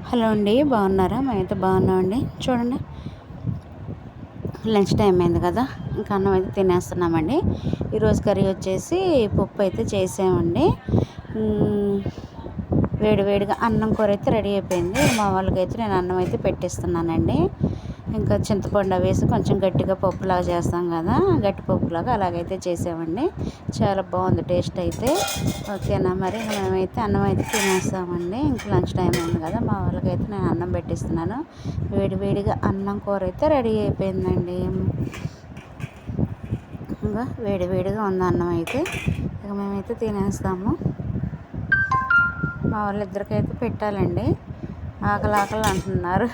Hello అండి, బాగున్నారా? మేమైతే బాగున్నామండి. చూడండి, లంచ్ టైం అయింది కదా, ఇంకా అన్నం అయితే తినేస్తున్నామండి. ఈరోజు కర్రీ వచ్చేసి పప్పు అయితే చేసామండి. వేడి వేడిగా అన్నం కూర అయితే రెడీ అయిపోయింది. మా వాళ్ళకైతే నేను అన్నం అయితే పెట్టిస్తున్నానండి. ఇంకా చింతపండు వేసి కొంచెం గట్టిగా పప్పులాగా చేస్తాం కదా, గట్టి పప్పులాగా అలాగైతే చేసామండి. చాలా బాగుంది టేస్ట్ అయితే. ఓకేనా, మరి మేమైతే అన్నం అయితే తినేస్తామండి. ఇంక లంచ్ టైం అయింది కదా, మా వాళ్ళకైతే నేను అన్నం పెట్టిస్తున్నాను. వేడి వేడిగా అన్నం కూర అయితే రెడీ అయిపోయిందండి. ఇంకా వేడి వేడిగా ఉంది అన్నం అయితే. ఇక మేమైతే తినేస్తాము. మా వాళ్ళిద్దరికైతే పెట్టాలండి. ఆకలి ఆకలి అంటున్నారు.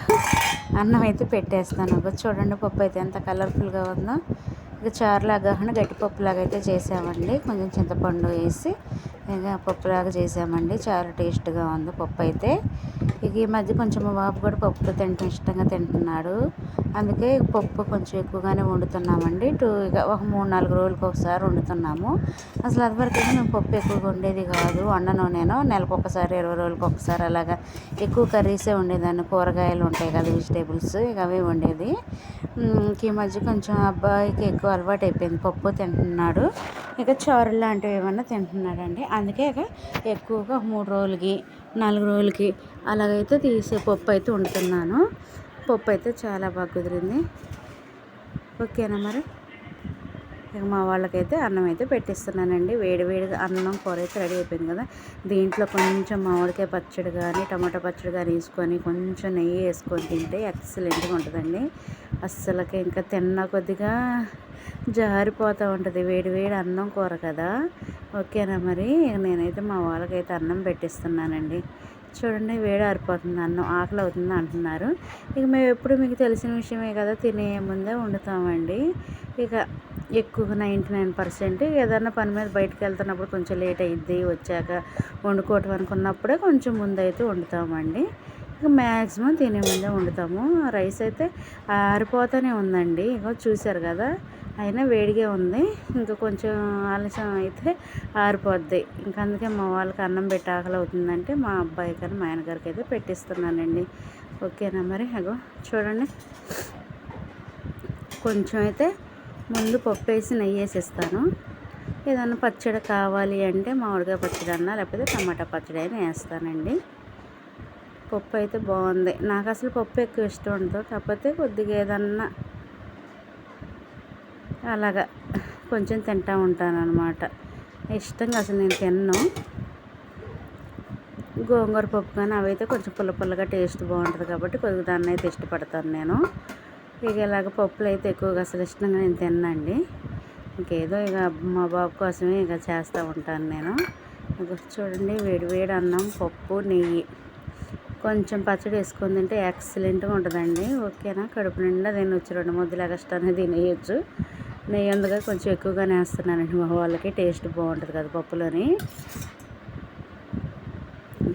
అన్నం అయితే పెట్టేస్తాను. చూడండి, పప్పు అయితే ఎంత కలర్ఫుల్గా ఉందో. ఇక చారులాగా గట్టి పప్పులాగా అయితే చేసామండి. కొంచెం చింతపండు వేసి ఇక పప్పులాగా చేసామండి. చాలా టేస్ట్గా ఉంది పప్పు అయితే. ఇక ఈ మధ్య కొంచెం మా బాబు కూడా పప్పుతో తింటూ ఇష్టంగా తింటున్నాడు. అందుకే పప్పు కొంచెం ఎక్కువగానే వండుతున్నామండి. ఇక ఒక 3-4 రోజులకు ఒకసారి వండుతున్నాము. అసలు అదివరకు అయితే మేము పప్పు ఎక్కువగా ఉండేది కాదు. వండను నేను. నెలకు ఒకసారి, 20 రోజులకు ఒకసారి అలాగా ఎక్కువ కర్రీసే ఉండేదాన్ని. కూరగాయలు ఉంటాయి కదా, వెజిటేబుల్స్, ఇక అవే వండేది. ఈ మధ్య కొంచెం అబ్బాయికి ఎక్కువ అలవాటు అయిపోయింది, పప్పు తింటున్నాడు. ఇక చారు లాంటివి ఏమన్నా తింటున్నాడండి. అందుకే ఇక ఎక్కువగా 3 రోజులకి, 4 రోజులకి అలాగైతే తీసే పప్పు అయితే వండుతున్నాను. పప్పు అయితే చాలా బాగా కుదిరింది. ఓకేనా, మరి ఇక మా వాళ్ళకైతే అన్నం అయితే పెట్టిస్తున్నానండి. వేడి వేడిగా అన్నం కూర అయితే రెడీ అయిపోయింది కదా. దీంట్లో కొంచెం మామిడికాయ పచ్చడి కానీ, టమాటా పచ్చడి కానీ వేసుకొని కొంచెం నెయ్యి వేసుకొని తింటే ఎక్సలెంట్గా ఉంటుందండి. అస్సలకి ఇంకా తిన్న కొద్దిగా జారిపోతూ ఉంటుంది. వేడి వేడి అన్నం కూర కదా. ఓకేనా, మరి నేనైతే మా వాళ్ళకైతే అన్నం పెట్టిస్తున్నానండి. చూడండి, వేడి ఆరిపోతుంది అన్నం, ఆకలి అవుతుంది అంటున్నారు. ఇక మేము ఎప్పుడు మీకు తెలిసిన విషయమే కదా, తినే ముందే వండుతామండి. ఇక ఎక్కువగా 99% ఏదైనా పని మీద బయటకు వెళ్తున్నప్పుడు కొంచెం లేట్ అయ్యిద్ది, వచ్చాక వండుకోవటం అనుకున్నప్పుడే కొంచెం ముందైతే వండుతామండి. ఇక మ్యాక్సిమం తినే ముందే వండుతాము. రైస్ అయితే ఆరిపోతూనే ఉందండి. ఇక చూశారు కదా, అయినా వేడిగా ఉంది. ఇంకా కొంచెం ఆలస్యం అయితే ఆరిపోద్ది. ఇంకా అందుకే మా వాళ్ళకి అన్నం పెట్టి ఆకలి అవుతుందంటే మా అబ్బాయి కానీ మా ఆయనగారికి అయితే పెట్టిస్తున్నానండి. ఓకేనా, మరి చూడండి, కొంచెం అయితే ముందు పప్పు వేసి నెయ్యి వేసిస్తాను. ఏదన్నా పచ్చడి కావాలి అంటే మామిడికాయ పచ్చడి అన్నా, లేకపోతే టమాటా పచ్చడి అయినా వేస్తానండి. పప్పు అయితే బాగుంది. నాకు అసలు పప్పు ఎక్కువ ఇష్టం ఉండదు, కాకపోతే కొద్దిగా ఏదన్నా అలాగా కొంచెం తింటూ ఉంటాను అనమాట. ఇష్టంగా అసలు నేను తిన్ను. గోంగూర పప్పు కానీ అవైతే కొంచెం పుల్ల పుల్లగా టేస్ట్ బాగుంటుంది కాబట్టి కొద్దిగా దాన్ని అయితే ఇష్టపడతాను నేను. ఇక ఇలాగ పప్పులు అయితే ఎక్కువగా అసలు ఇష్టంగా నేను తిన్నండి. ఇంకేదో ఇక మా బాబు కోసమే ఇక చేస్తూ ఉంటాను నేను. ఇక చూడండి, వేడి వేడి అన్నం, పప్పు, నెయ్యి, కొంచెం పచ్చడి వేసుకొని తింటే ఎక్సలెంట్గా ఉంటుందండి. ఓకేనా, కడుపు నిండా తినొచ్చు, 2 ముద్దలు ఎగస్ట్రానే తినేయచ్చు. నెయ్యి అందుగా కొంచెం ఎక్కువగానే వేస్తున్నానండి. మా వాళ్ళకి టేస్ట్ బాగుంటుంది కదా పప్పులోని.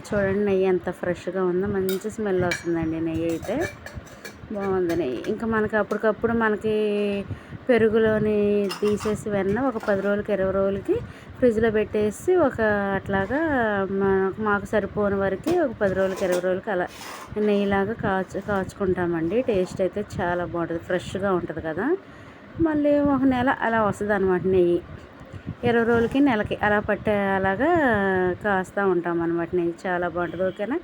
చూడండి, నెయ్యి ఎంత ఫ్రెష్గా ఉందో, మంచి స్మెల్ వస్తుందండి. నెయ్యి అయితే బాగుంది. నెయ్యి ఇంకా మనకి అప్పటికప్పుడు మనకి పెరుగులోని తీసేసి వెన్న ఒక 10 రోజులకి, 20 రోజులకి ఫ్రిడ్జ్లో పెట్టేసి అట్లాగా మాకు సరిపోని వరకు ఒక 10 రోజులకి, 20 రోజులకి అలా నెయ్యిలాగా కాచుకుంటామండి. టేస్ట్ అయితే చాలా బాగుంటుంది, ఫ్రెష్గా ఉంటుంది కదా. మళ్ళీ ఒక నెల అలా వస్తుంది అనమాట నెయ్యి. 20 రోజులకి, నెలకి అలా అలాగా కాస్తూ ఉంటాం అనమాట. నెయ్యి చాలా బాగుంటుంది. ఓకేనా,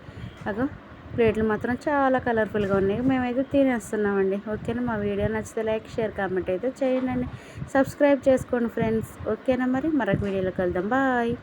ప్లేట్లు మాత్రం చాలా కలర్ఫుల్గా ఉన్నాయి. మేమైతే తినేస్తున్నామండి. ఓకేనా, మా వీడియో నచ్చితే లైక్, షేర్, కామెంట్ అయితే చేయండి. సబ్స్క్రైబ్ చేసుకోండి ఫ్రెండ్స్. ఓకేనా, మరి మరొక వీడియోలో కలుద్దాం. బాయ్.